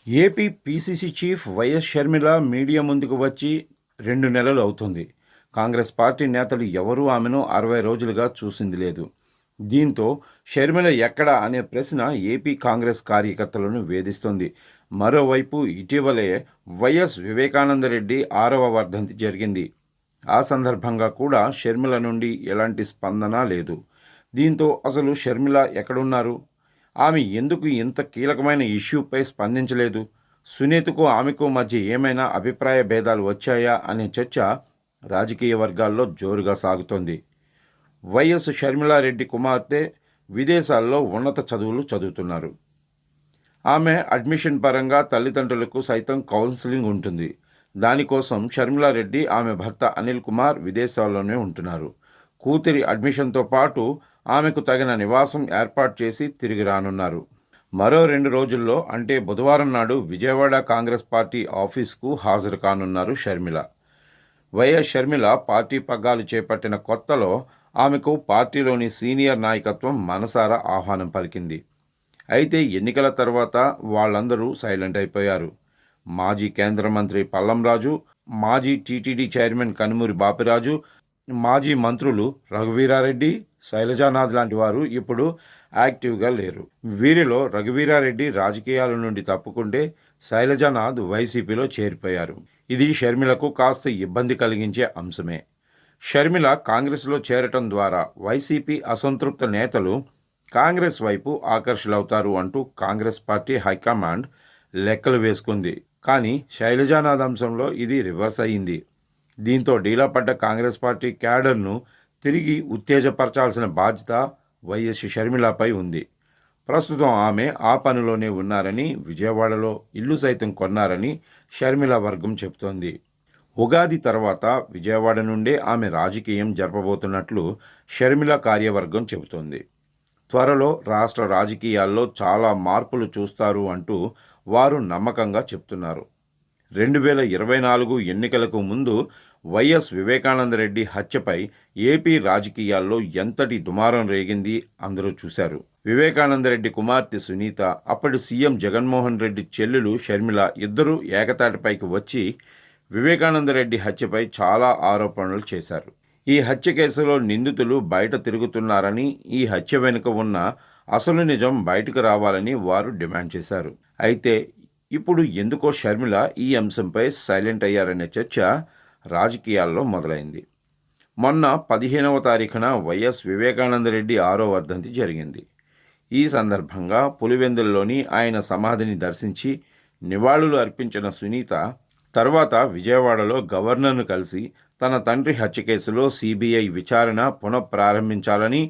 AP PCC chief YS Sharmila media ముందుకు వచ్చి 2 నెలలు అవుతుంది. కాంగ్రెస్ పార్టీ నేతలు ఎవరూ ఆమెను 60 రోజులుగా చూసింది లేదు. దీంతో షర్మిల ఎక్కడా అనే ప్రశ్న ఏపీ కాంగ్రెస్ కార్యకర్తలను వేధిస్తోంది. మరోవైపు ఇటీవలే వైఎస్ వివేకానందరెడ్డి 6వ వర్ధంతి జరిగింది. ఆ సందర్భంగా కూడా షర్మిల నుండి ఎలాంటి స్పందన లేదు. దీంతో అసలు షర్మిల ఎక్కడున్నారు? ఆమె ఎందుకు ఇంత కీలకమైన ఇష్యూపై స్పందించలేదు? సునీతకు ఆమెకు మధ్య ఏమైనా అభిప్రాయ భేదాలు వచ్చాయా అనే చర్చ రాజకీయ వర్గాల్లో జోరుగా సాగుతోంది. వైఎస్ షర్మిలారెడ్డి కుమార్తె విదేశాల్లో ఉన్నత చదువులు చదువుతున్నారు. ఆమె అడ్మిషన్ పరంగా తల్లిదండ్రులకు సైతం కౌన్సిలింగ్ ఉంటుంది. దానికోసం షర్మిలారెడ్డి ఆమె భర్త అనిల్ కుమార్ విదేశాల్లోనే ఉంటున్నారు. కూతురి అడ్మిషన్తో పాటు ఆమెకు తగిన నివాసం ఏర్పాటు చేసి తిరిగి రానున్నారు. మరో 2 రోజుల్లో అంటే బుధవారం నాడు విజయవాడ కాంగ్రెస్ పార్టీ ఆఫీస్కు హాజరు కానున్నారు షర్మిల. వైఎస్ షర్మిల పార్టీ పగ్గాలు చేపట్టిన కొత్తలో ఆమెకు పార్టీలోని సీనియర్ నాయకత్వం మనసారా ఆహ్వానం పలికింది. అయితే ఎన్నికల తర్వాత వాళ్ళందరూ సైలెంట్ అయిపోయారు. మాజీ కేంద్ర మంత్రి పల్లంరాజు, మాజీ టీటీడీ చైర్మన్ కనుమూరి బాపిరాజు, మాజీ మంత్రులు రఘువీరారెడ్డి, శైలజానాథ్ లాంటి వారు ఇప్పుడు యాక్టివ్గా లేరు. వీరిలో రఘువీరారెడ్డి రాజకీయాల నుండి తప్పుకుంటే శైలజానాథ్ వైసీపీలో చేరిపోయారు. ఇది షర్మిలకు కాస్త ఇబ్బంది కలిగించే అంశమే. షర్మిల కాంగ్రెస్లో చేరటం ద్వారా వైసీపీ అసంతృప్త నేతలు కాంగ్రెస్ వైపు ఆకర్షితులవుతారు అంటూ కాంగ్రెస్ పార్టీ హైకమాండ్ లెక్కలు వేసుకుంది. కానీ శైలజానాథ్ అంశంలో ఇది రివర్స్ అయింది. దీంతో డీలా పడ్డ కాంగ్రెస్ పార్టీ క్యాడర్ను తిరిగి ఉత్తేజపరచాల్సిన బాధ్యత వైఎస్ షర్మిలపై ఉంది. ప్రస్తుతం ఆమె ఆ పనిలోనే ఉన్నారని, విజయవాడలో ఇల్లు సైతం కొన్నారని షర్మిల వర్గం చెబుతోంది. ఉగాది తర్వాత విజయవాడ నుండే ఆమె రాజకీయం జరపబోతున్నట్లు షర్మిల కార్యవర్గం చెబుతోంది. త్వరలో రాష్ట్ర రాజకీయాల్లో చాలా మార్పులు చూస్తారు అంటూ వారు నమ్మకంగా చెప్తున్నారు. 2024 ఎన్నికలకు ముందు వైఎస్ వివేకానందరెడ్డి హత్యపై ఏపీ రాజకీయాల్లో ఎంతటి దుమారం రేగింది అందరూ చూశారు. వివేకానందరెడ్డి కుమార్తె సునీత, అప్పటి సీఎం జగన్మోహన్ రెడ్డి చెల్లెలు షర్మిల ఇద్దరూ ఏకతాటిపైకి వచ్చి వివేకానందరెడ్డి హత్యపై చాలా ఆరోపణలు చేశారు. ఈ హత్య కేసులో నిందితులు బయట తిరుగుతున్నారని, ఈ హత్య వెనుక ఉన్న అసలు నిజం బయటకు రావాలని వారు డిమాండ్ చేశారు. అయితే ఇప్పుడు ఎందుకో షర్మిల ఈ అంశంపై సైలెంట్ అయ్యారనే చర్చ రాజకీయాల్లో మొదలైంది. మొన్న 15వ తారీఖున వైఎస్ వివేకానందరెడ్డి 6వ వర్ధంతి జరిగింది. ఈ సందర్భంగా పులివెందుల్లోని ఆయన సమాధిని దర్శించి నివాళులు అర్పించిన సునీత తర్వాత విజయవాడలో గవర్నర్ను కలిసి తన తండ్రి హత్య కేసులో సిబిఐ విచారణ పునఃప్రారంభించాలని,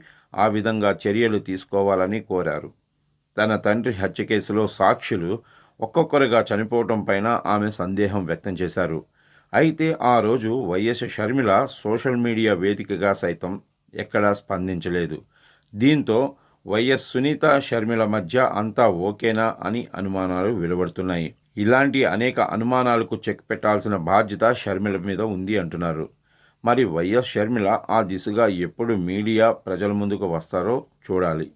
ఆ విధంగా చర్యలు తీసుకోవాలని కోరారు. తన తండ్రి హత్య కేసులో సాక్షులు ఒక్కొక్కరుగా చనిపోవటం పైన ఆమె సందేహం వ్యక్తం చేశారు. అయితే ఆ రోజు వైఎస్ షర్మిల సోషల్ మీడియా వేదికగా సైతం ఎక్కడా స్పందించలేదు. దీంతో వైఎస్ సునీత, షర్మిల మధ్య అంతా ఓకేనా అని అనుమానాలు వెలువడుతున్నాయి. ఇలాంటి అనేక అనుమానాలకు చెక్ పెట్టాల్సిన బాధ్యత షర్మిల మీద ఉంది అంటున్నారు. మరి వైఎస్ షర్మిల ఆ దిశగా ఎప్పుడు మీడియా ప్రజల ముందుకు వస్తారో చూడాలి.